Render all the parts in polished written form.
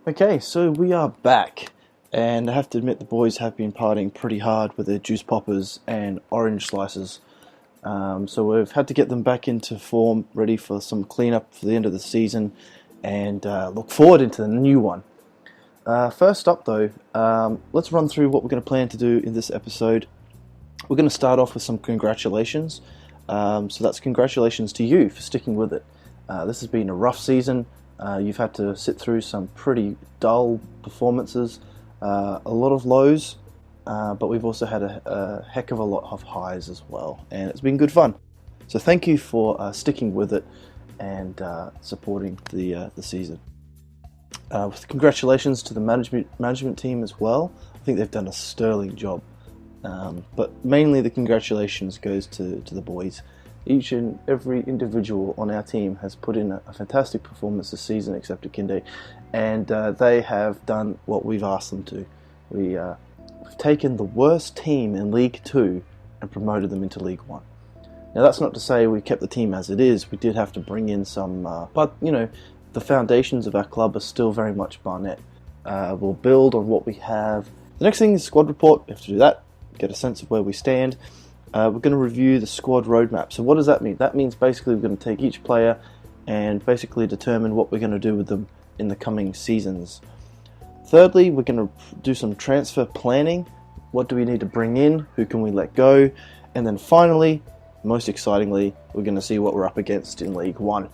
Okay, so we are back, and I have to admit the boys have been partying pretty hard with their juice poppers and orange slices. So we've had to get them back into form, ready for some cleanup for the end of the season, and look forward into the new one. First up, though, let's run through what we're going to plan to do in this episode. We're going to start off with some congratulations. So that's congratulations to you for sticking with it. This has been a rough season. You've had to sit through some pretty dull performances, a lot of lows, but we've also had a heck of a lot of highs as well, and it's been good fun. So thank you for sticking with it and supporting the season. Congratulations to the management team as well. I think they've done a sterling job, but mainly the congratulations goes to the boys. Each and every individual on our team has put in a fantastic performance this season, except Akinde, and they have done what we've asked them to. We've taken the worst team in League 2 and promoted them into League 1. Now that's not to say we kept the team as it is. We did have to bring in some, but the foundations of our club are still very much Barnet. We'll build on what we have. The next thing is squad report. We have to do that, get a sense of where we stand. We're going to review the squad roadmap. So what does that mean? That means basically we're going to take each player and basically determine what we're going to do with them in the coming seasons. Thirdly, we're going to do some transfer planning. What do we need to bring in? Who can we let go? And then finally, most excitingly, we're going to see what we're up against in League 1.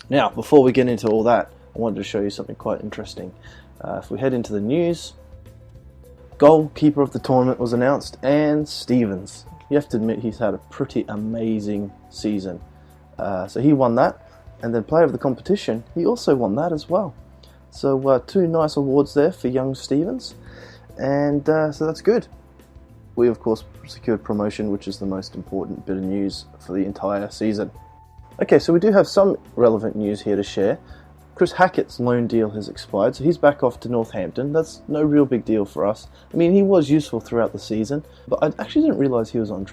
Now, before we get into all that, I wanted to show you something quite interesting. If we head into the news, goalkeeper of the tournament was announced, and Stevens. You have to admit he's had a pretty amazing season. So he won that, and then player of the competition, he also won that as well. So two nice awards there for young Stevens, and so that's good. We of course secured promotion, which is the most important bit of news for the entire season. Okay, so we do have some relevant news here to share. Chris Hackett's loan deal has expired, so he's back off to Northampton. That's no real big deal for us. I mean, he was useful throughout the season, but I actually didn't realise he was on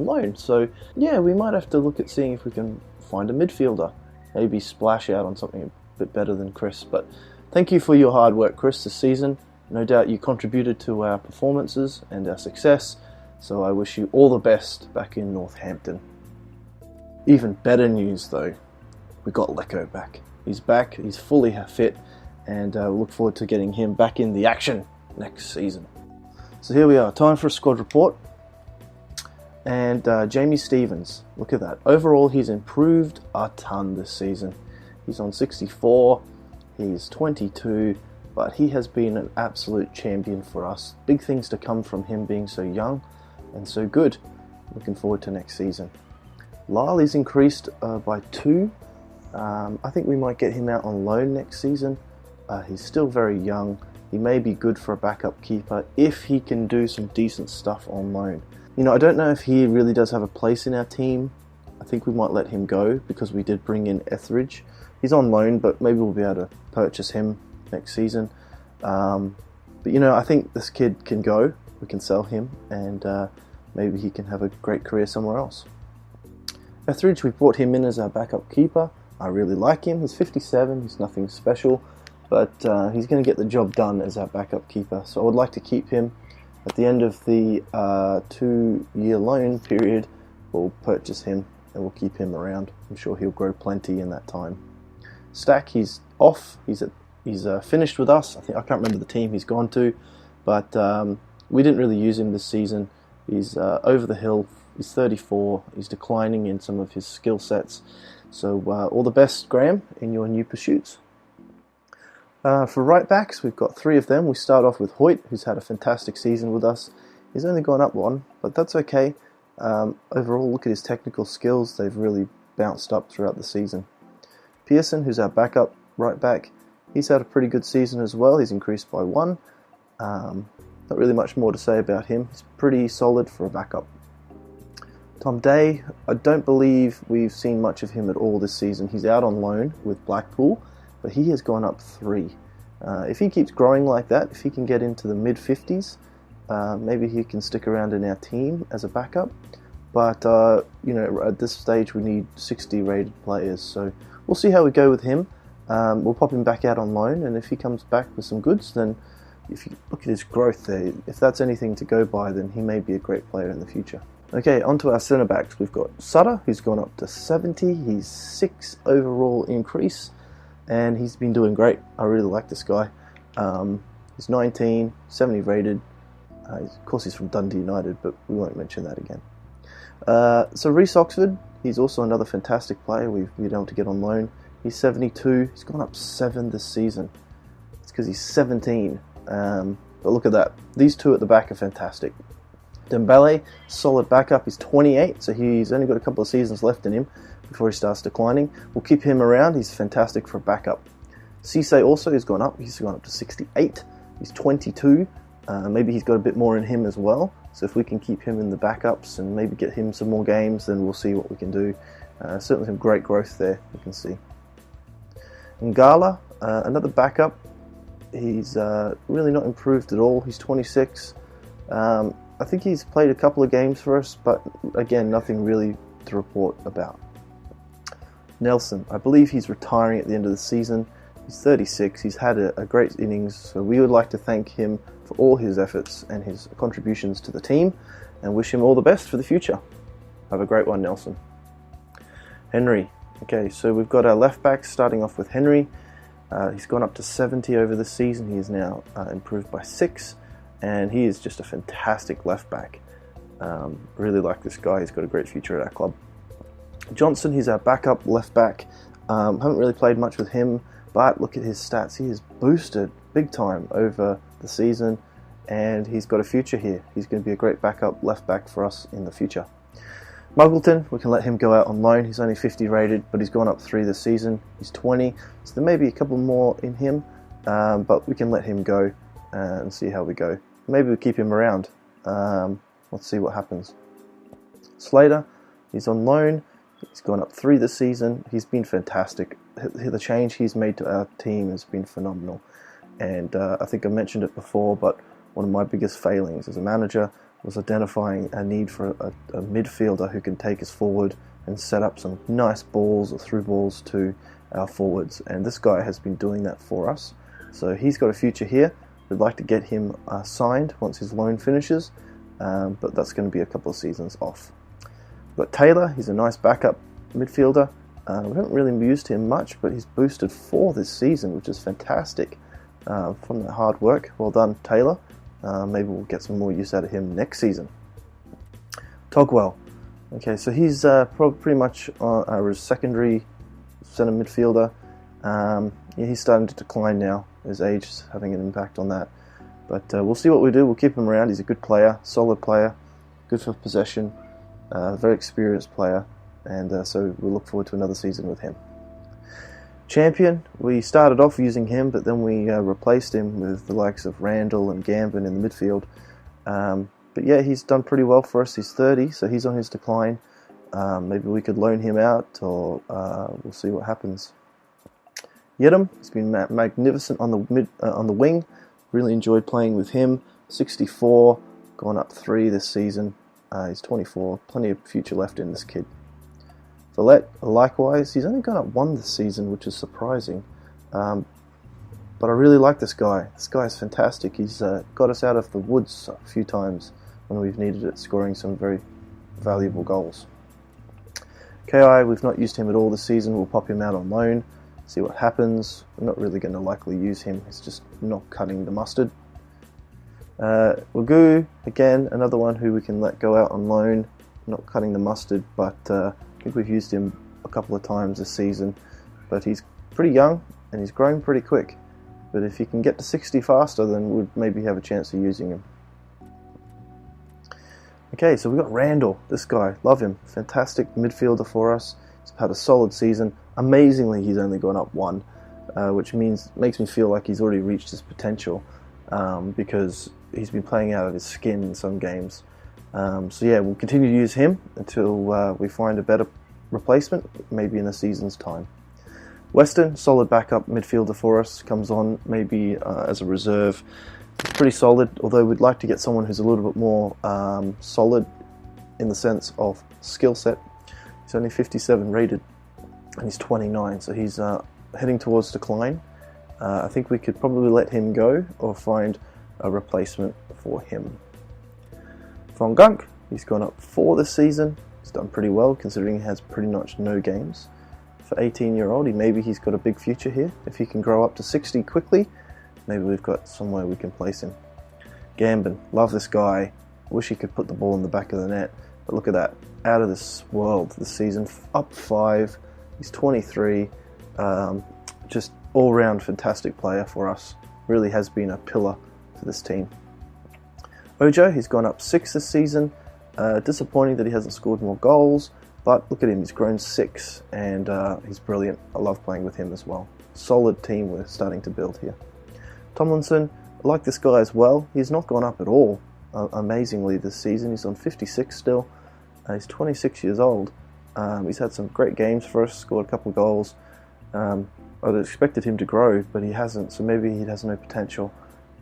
loan. So yeah, we might have to look at seeing if we can find a midfielder, maybe splash out on something a bit better than Chris. But thank you for your hard work, Chris, this season. No doubt you contributed to our performances and our success, so I wish you all the best back in Northampton. Even better news though, we got Lecco back. He's back, he's fully fit, and we look forward to getting him back in the action next season. So here we are, time for a squad report. And Jamie Stevens, look at that. Overall, he's improved a ton this season. He's on 64, he's 22, but he has been an absolute champion for us. Big things to come from him being so young and so good. Looking forward to next season. Lyle is increased by 2. I think we might get him out on loan next season. He's still very young. He may be good for a backup keeper if he can do some decent stuff on loan. I don't know if he really does have a place in our team. I think we might let him go because we did bring in Etheridge. He's on loan, but maybe we'll be able to purchase him next season. But I think this kid can go. We can sell him, and maybe he can have a great career somewhere else. Etheridge, we brought him in as our backup keeper. I really like him. He's 57, he's nothing special, but he's going to get the job done as our backup keeper. So I would like to keep him. At the end of the 2-year loan period, we'll purchase him and we'll keep him around. I'm sure he'll grow plenty in that time. Stack, he's off. He's finished with us. I can't remember the team he's gone to, but we didn't really use him this season. He's over the hill. He's 34. He's declining in some of his skill sets. So all the best, Graham, in your new pursuits. For right backs, we've got 3 of them. We start off with Hoyt, who's had a fantastic season with us. He's only gone up 1, but that's okay. Overall, look at his technical skills. They've really bounced up throughout the season. Pearson, who's our backup right back, he's had a pretty good season as well. He's increased by 1. Not really much more to say about him. He's pretty solid for a backup. Tom Day, I don't believe we've seen much of him at all this season. He's out on loan with Blackpool, but he has gone up 3. If he keeps growing like that, if he can get into the mid-50s, maybe he can stick around in our team as a backup. But, at this stage we need 60 rated players, so we'll see how we go with him. we'll pop him back out on loan, and if he comes back with some goods, then if you look at his growth there, if that's anything to go by, then he may be a great player in the future. Okay, onto our centre backs. We've got Sutter, who's gone up to 70. He's 6 overall increase, and he's been doing great. I really like this guy. He's 19, 70 rated. Of course, he's from Dundee United, but we won't mention that again. So Reece Oxford, he's also another fantastic player we've been able to get on loan. He's 72. He's gone up 7 this season. It's because he's 17. But look at that. These two at the back are fantastic. Dembele, solid backup. He's 28, so he's only got a couple of seasons left in him before he starts declining. We'll keep him around. He's fantastic for a backup. Cisse also has gone up. He's gone up to 68. He's 22. Maybe he's got a bit more in him as well. So if we can keep him in the backups and maybe get him some more games, then we'll see what we can do. Certainly some great growth there, you can see. Ngala, another backup. He's really not improved at all. He's 26. I think he's played a couple of games for us, but again, nothing really to report about. Nelson, I believe he's retiring at the end of the season. He's 36. He's had a great innings, so we would like to thank him for all his efforts and his contributions to the team, and wish him all the best for the future. Have a great one, Nelson. Henry. Okay, so we've got our left back starting off with Henry. He's gone up to 70 over the season. He is now improved by 6, and he is just a fantastic left back. Really like this guy. He's got a great future at our club. Johnson, he's our backup left back. Haven't really played much with him, but look at his stats. He is boosted big time over the season, and he's got a future here. He's going to be a great backup left back for us in the future. Muggleton, we can let him go out on loan. He's only 50 rated, but he's gone up 3 this season. He's 20, so there may be a couple more in him, but we can let him go and see how we go. Maybe we'll keep him around. Let's see what happens. Slater, he's on loan. He's gone up 3 this season. He's been fantastic. The change he's made to our team has been phenomenal. And I think I mentioned it before, but one of my biggest failings as a manager was identifying a need for a midfielder who can take us forward and set up some nice balls or through balls to our forwards. And this guy has been doing that for us. So he's got a future here. We'd like to get him signed once his loan finishes, but that's going to be a couple of seasons off. But Taylor, he's a nice backup midfielder. We haven't really used him much, but he's boosted 4 this season, which is fantastic from that hard work. Well done, Taylor. Maybe we'll get some more use out of him next season. Togwell. Okay, so he's pretty much our secondary centre midfielder. He's starting to decline now. His age is having an impact on that. But we'll see what we do. We'll keep him around. He's a good player, solid player, good for possession, very experienced player. And so we'll look forward to another season with him. Champion, we started off using him, but then we replaced him with the likes of Randall and Gambin in the midfield. But yeah, he's done pretty well for us. He's 30, so he's on his decline. Maybe we could loan him out, or we'll see what happens. Yedem, he's been magnificent on the wing. Really enjoyed playing with him. 64, gone up 3 this season. He's 24, plenty of future left in this kid. Villette, likewise, he's only gone up 1 this season, which is surprising. But I really like this guy. This guy is fantastic. He's got us out of the woods a few times when we've needed it, scoring some very valuable goals. KI, we've not used him at all this season. We'll pop him out on loan, see what happens. We're not really going to likely use him. He's just not cutting the mustard. Wagu, again, another one who we can let go out on loan, not cutting the mustard, but I think we've used him a couple of times this season. But he's pretty young and he's growing pretty quick. But if he can get to 60 faster, then we'd maybe have a chance of using him. Okay, so we've got Randall, this guy, love him. Fantastic midfielder for us. He's had a solid season. Amazingly, he's only gone up 1, which makes me feel like he's already reached his potential because he's been playing out of his skin in some games. So yeah, we'll continue to use him until we find a better replacement, maybe in a season's time. Weston, solid backup midfielder for us, comes on maybe as a reserve. Pretty solid, although we'd like to get someone who's a little bit more solid in the sense of skill set. He's only 57 rated and he's 29, so he's heading towards decline. I think we could probably let him go or find a replacement for him. Van Gunk, he's gone up 4 this season. He's done pretty well considering he has pretty much no games. For 18-year-old, maybe he's got a big future here. If he can grow up to 60 quickly, maybe we've got somewhere we can place him. Gambin, love this guy. Wish he could put the ball in the back of the net. But look at that, out of this world this season, up 5. He's 23. Just all-round fantastic player for us. Really has been a pillar for this team. Ojo, he's gone up 6 this season. Disappointing that he hasn't scored more goals, but look at him, he's grown 6 and he's brilliant. I love playing with him as well. Solid team we're starting to build here. Tomlinson, I like this guy as well. He's not gone up at all, amazingly, this season. He's on 56 still. He's 26 years old. He's had some great games for us, scored a couple of goals. I'd expected him to grow, but he hasn't, so maybe he has no potential.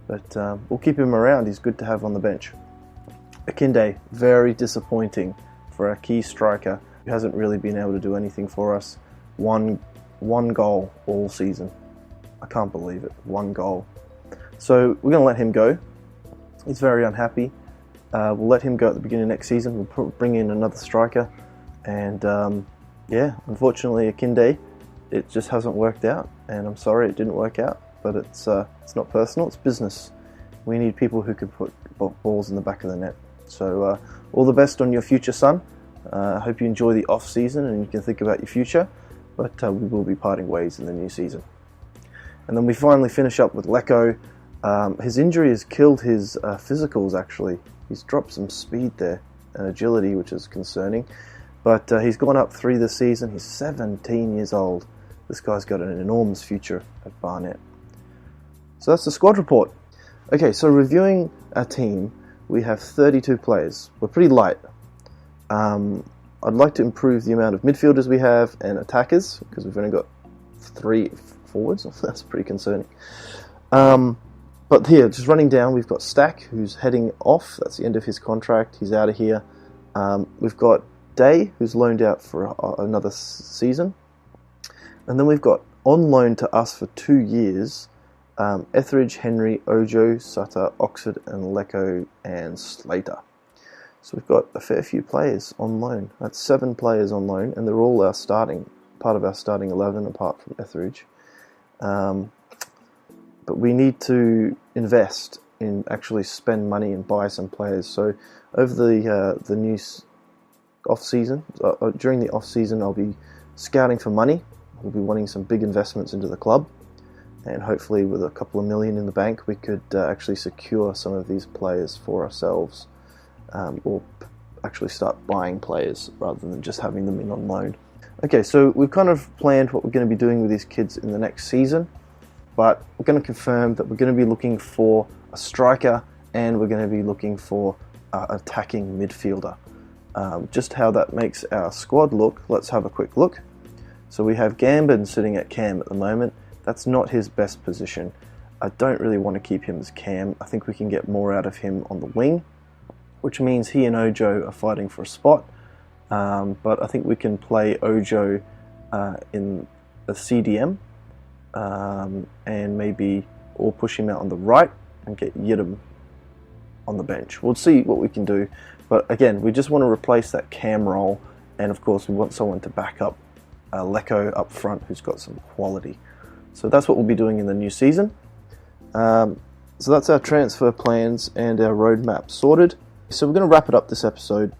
But we'll keep him around. He's good to have on the bench. Akinde, very disappointing for our key striker who hasn't really been able to do anything for us. One goal all season. I can't believe it. 1 goal. So we're going to let him go. He's very unhappy. We'll let him go at the beginning of next season. We'll bring in another striker. And yeah, unfortunately, Akinde, it just hasn't worked out. And I'm sorry it didn't work out. But it's not personal, it's business. We need people who can put balls in the back of the net. So all the best on your future, son. I hope you enjoy the off season and you can think about your future. But we will be parting ways in the new season. And then we finally finish up with Lecco. His injury has killed his physicals, actually. He's dropped some speed there and agility, which is concerning. But he's gone up 3 this season. He's 17 years old. This guy's got an enormous future at Barnet. So that's the squad report. Okay, so reviewing our team, we have 32 players. We're pretty light. I'd like to improve the amount of midfielders we have and attackers, because we've only got 3 forwards. That's pretty concerning. But here, just running down, we've got Stack, who's heading off. That's the end of his contract. He's out of here. We've got Day, who's loaned out for another season. And then we've got on loan to us for 2 years, Etheridge, Henry, Ojo, Sutter, Oxford, and Lecco, and Slater. So we've got a fair few players on loan. That's 7 players on loan, and they're all part of our starting 11, apart from Etheridge. But we need to invest in actually spend money and buy some players. So over the new off season, during the off season, I'll be scouting for money. We'll be wanting some big investments into the club. And hopefully with a couple of million in the bank, we could actually secure some of these players for ourselves. Or actually start buying players rather than just having them in on loan. Okay, so we've kind of planned what we're going to be doing with these kids in the next season. But we're going to confirm that we're going to be looking for a striker and we're going to be looking for an attacking midfielder. Just how that makes our squad look, let's have a quick look. So we have Gambin sitting at cam at the moment. That's not his best position. I don't really want to keep him as cam. I think we can get more out of him on the wing, which means he and Ojo are fighting for a spot. But I think we can play Ojo in a CDM and maybe or push him out on the right and get Yidam on the bench. We'll see what we can do. But again, we just want to replace that cam role, and of course we want someone to back up Lecco up front who's got some quality. So that's what we'll be doing in the new season. So that's our transfer plans and our roadmap sorted. So we're going to wrap it up this episode,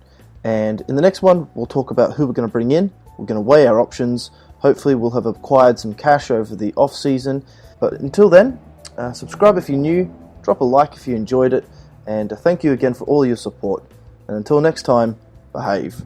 and in the next one we'll talk about who we're going to bring in. We're going to weigh our options. Hopefully we'll have acquired some cash over the off season. But until then, subscribe if you're new, drop a like if you enjoyed it, and thank you again for all your support. And until next time, behave.